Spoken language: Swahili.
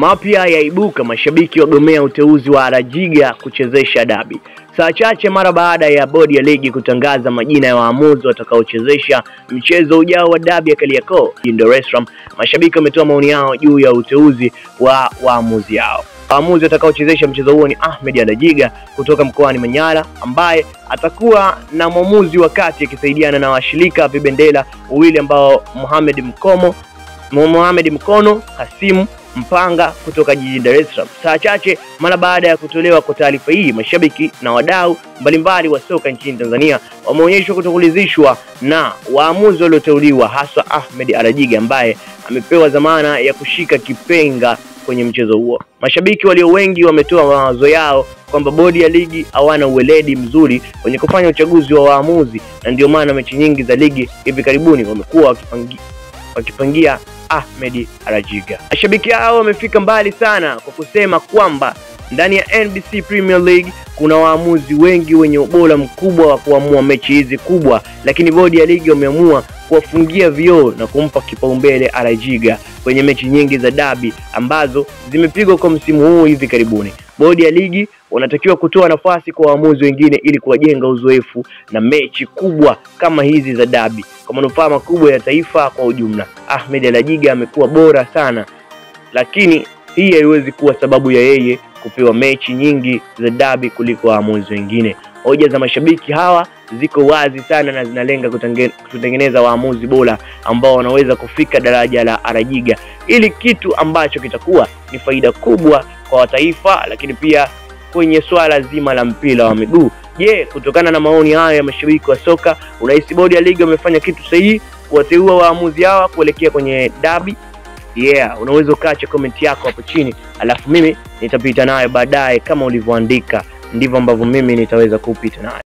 Mapya yaibuka, mashabiki wagomea uteuzi wa Arajiga kuchezesha dabi. Saa chache mara baada ya bodi ya ligi kutangaza majina ya waamuzi watakaochezesha mchezo ujao wa dabi ya Kariakoo Dar es Salaam, mashabiki wametoa maoni yao juu ya uteuzi wa waamuzi hao. Waamuzi watakaochezesha mchezo huo ni Ahmed Arajiga kutoka mkoani Manyara, ambaye atakuwa na mwamuzi wa kati akisaidiana na washirika vibendela wawili ambao Mohamed Mkono Hasimu Mpanga kutoka jijini Dar es Salaam. Saa chache mara baada ya kutolewa kwa taarifa hii, mashabiki na wadau mbalimbali wa soka nchini Tanzania wameonyeshwa kutokulizishwa na waamuzi walioteuliwa, hasa Ahmed Arajiga ambaye amepewa dhamana ya kushika kipenga kwenye mchezo huo. Mashabiki walio wengi wametoa mawazo yao kwamba bodi ya ligi hawana uweledi mzuri kwenye kufanya uchaguzi wa waamuzi, na ndio maana mechi nyingi za ligi hivi karibuni wamekuwa wakipangia Ahmed Arajiga. Mashabiki hao wamefika mbali sana kwa kusema kwamba ndani ya NBC Premier League kuna waamuzi wengi wenye ubora mkubwa wa kuamua mechi hizi kubwa, lakini bodi ya ligi wameamua kuwafungia vioo na kumpa kipaumbele Arajiga kwenye mechi nyingi za dabi ambazo zimepigwa kwa msimu huu hivi karibuni. Bodi ya ligi wanatakiwa kutoa nafasi kwa waamuzi wengine ili kuwajenga uzoefu na mechi kubwa kama hizi za dabi kwa manufaa makubwa ya taifa kwa ujumla. Ahmed Arajiga amekuwa bora sana, lakini hii haiwezi kuwa sababu ya yeye kupewa mechi nyingi za dabi kuliko waamuzi wengine. Hoja za mashabiki hawa ziko wazi sana na zinalenga kutengeneza waamuzi bora ambao wanaweza kufika daraja la Arajiga, ili kitu ambacho kitakuwa ni faida kubwa kwa taifa, lakini pia kwenye swala zima la mpira wa miguu. Je, kutokana na maoni haya ya mashabiki wa soka, unahisi bodi ya ligi wamefanya kitu sahihi kuwateua waamuzi hawa kuelekea kwenye dabi? Unaweza ukaacha comment yako hapo chini, alafu mimi nitapita nayo baadaye. Kama ulivyoandika ndivyo ambavyo mimi nitaweza kupita nayo.